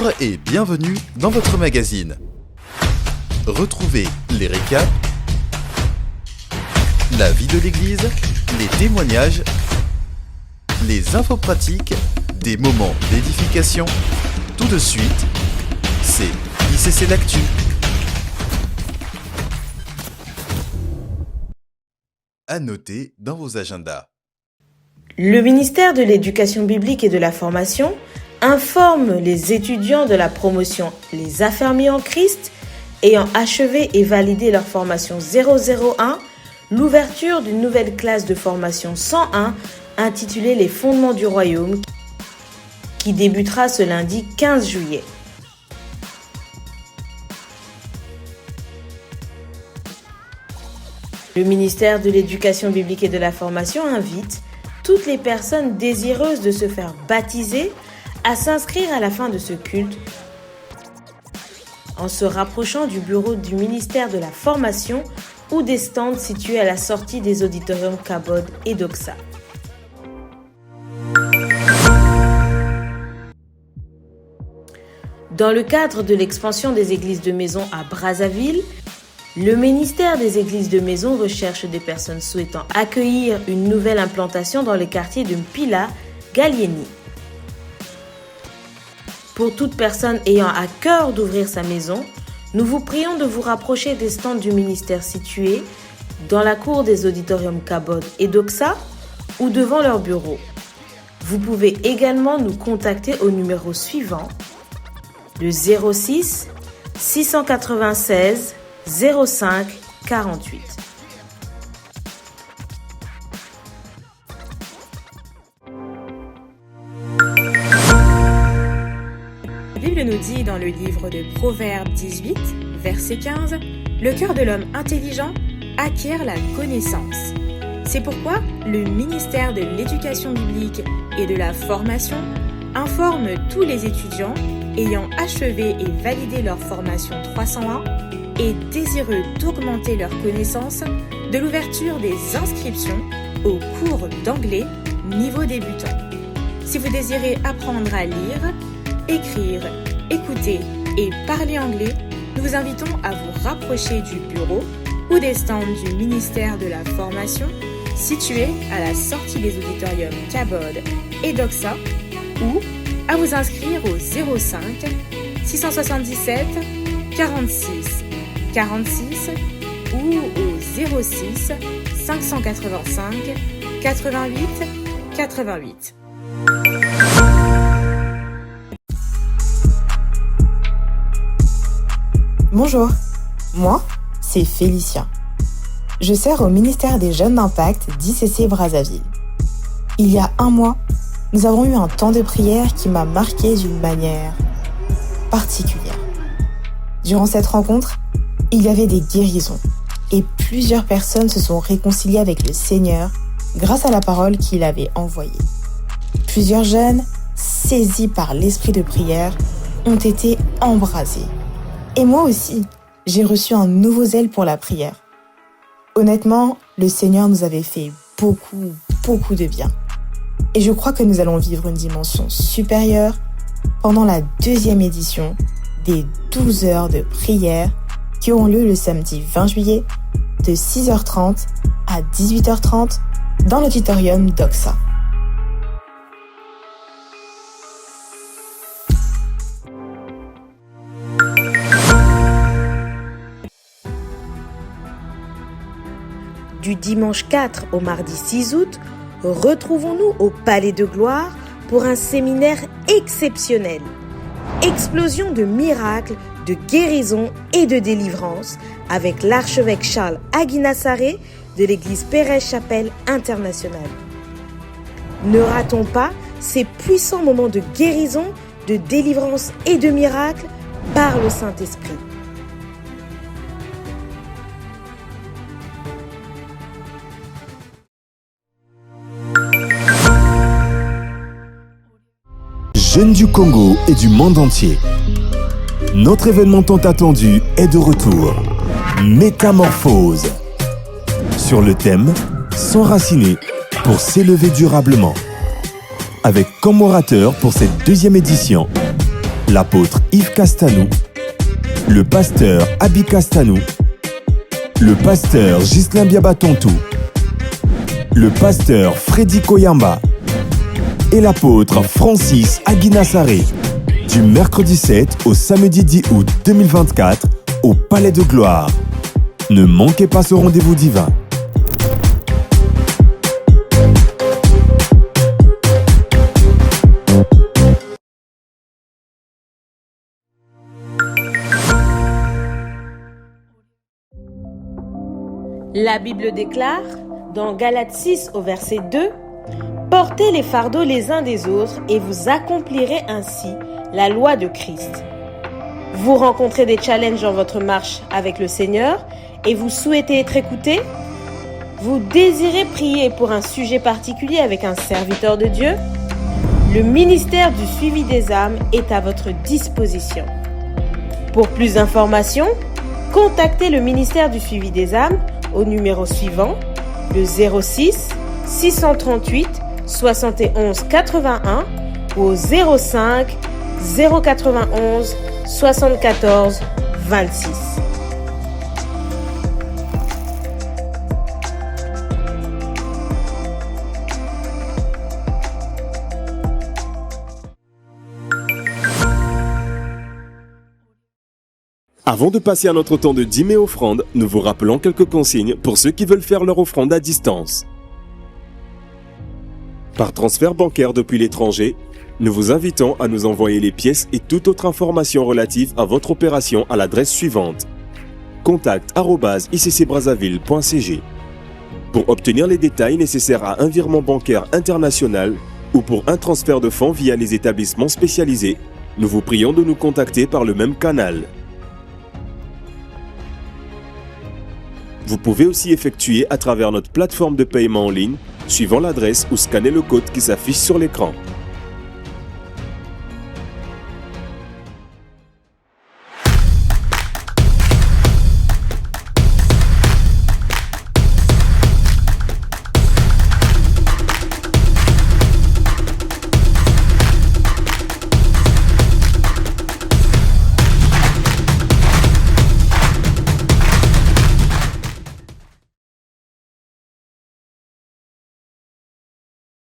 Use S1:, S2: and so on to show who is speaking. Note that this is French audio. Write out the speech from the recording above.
S1: Bonjour et bienvenue dans votre magazine. Retrouvez les récaps, la vie de l'église, les témoignages, les infos pratiques, des moments d'édification. Tout de suite, c'est ICC l'Actu. À noter dans vos agendas.
S2: Le ministère de l'Éducation biblique et de la formation informe les étudiants de la promotion Les Affermis en Christ ayant achevé et validé leur formation 001 l'ouverture d'une nouvelle classe de formation 101 intitulée Les fondements du royaume qui débutera ce lundi 15 juillet. Le ministère de l'Éducation biblique et de la formation invite toutes les personnes désireuses de se faire baptiser à s'inscrire à la fin de ce culte en se rapprochant du bureau du ministère de la formation ou des stands situés à la sortie des auditoriums Cabod et Doxa. Dans le cadre de l'expansion des églises de maison à Brazzaville, le ministère des Églises de Maison recherche des personnes souhaitant accueillir une nouvelle implantation dans le quartier de Mpila, Galieni. Pour toute personne ayant à cœur d'ouvrir sa maison, nous vous prions de vous rapprocher des stands du ministère situés dans la cour des auditoriums Cabod et Doxa ou devant leur bureau. Vous pouvez également nous contacter au numéro suivant, le 06 696 05 48.
S3: La Bible nous dit dans le livre de Proverbes 18, verset 15, « Le cœur de l'homme intelligent acquiert la connaissance ». C'est pourquoi le ministère de l'Éducation biblique et de la formation informe tous les étudiants ayant achevé et validé leur formation 301 et désireux d'augmenter leurs connaissances de l'ouverture des inscriptions au cours d'anglais niveau débutant. Si vous désirez apprendre à lire, écrire, écouter et parler anglais, nous vous invitons à vous rapprocher du bureau ou des stands du ministère de la formation situés à la sortie des auditoriums Cabod et Doxa ou à vous inscrire au 05 677 46 46 ou au 06 585 88 88.
S4: Bonjour, moi, c'est Félicia. Je sers au ministère des Jeunes d'Impact d'ICC Brazzaville. Il y a un mois, nous avons eu un temps de prière qui m'a marqué d'une manière particulière. Durant cette rencontre, il y avait des guérisons et plusieurs personnes se sont réconciliées avec le Seigneur grâce à la parole qu'il avait envoyée. Plusieurs jeunes, saisis par l'esprit de prière, ont été embrasés. Et moi aussi, j'ai reçu un nouveau zèle pour la prière. Honnêtement, le Seigneur nous avait fait beaucoup de bien. Et je crois que nous allons vivre une dimension supérieure pendant la 2e édition des 12 heures de prière qui auront lieu le samedi 20 juillet de 6h30 à 18h30 dans l'auditorium Doxa.
S2: Du dimanche 4 au mardi 6 août, retrouvons-nous au Palais de Gloire pour un séminaire exceptionnel. Explosion de miracles, de guérison et de délivrance avec l'archevêque Charles Aguinassaré de l'église Pérez-Chapelle Internationale. Ne ratons pas ces puissants moments de guérison, de délivrance et de miracles par le Saint-Esprit.
S5: Jeunes du Congo et du monde entier. Notre événement tant attendu est de retour. Métamorphose. Sur le thème « S'enraciner pour s'élever durablement ». Avec comme orateur pour cette 2e édition, l'apôtre Yves Castanou, le pasteur Abi Castanou, le pasteur Ghislain Biabatontou, le pasteur Freddy Koyamba et l'apôtre Francis Aguinassaré. Du mercredi 7 au samedi 10 août 2024 au Palais de Gloire. Ne manquez pas ce rendez-vous divin.
S2: La Bible déclare, dans Galates 6 au verset 2, « Portez les fardeaux les uns des autres et vous accomplirez ainsi la loi de Christ. » Vous rencontrez des challenges dans votre marche avec le Seigneur et vous souhaitez être écouté? Vous désirez prier pour un sujet particulier avec un serviteur de Dieu? Le ministère du suivi des âmes est à votre disposition. Pour plus d'informations, contactez le ministère du suivi des âmes au numéro suivant, le 06 638 71 81 ou au 05 091 74 26.
S6: Avant de passer à notre temps de dîmes et offrandes, nous vous rappelons quelques consignes pour ceux qui veulent faire leur offrande à distance. Par transfert bancaire depuis l'étranger, nous vous invitons à nous envoyer les pièces et toute autre information relative à votre opération à l'adresse suivante: contact@iccbrazzaville.cg. Pour obtenir les détails nécessaires à un virement bancaire international ou pour un transfert de fonds via les établissements spécialisés, nous vous prions de nous contacter par le même canal. Vous pouvez aussi effectuer à travers notre plateforme de paiement en ligne, suivant l'adresse ou scanner le code qui s'affiche sur l'écran.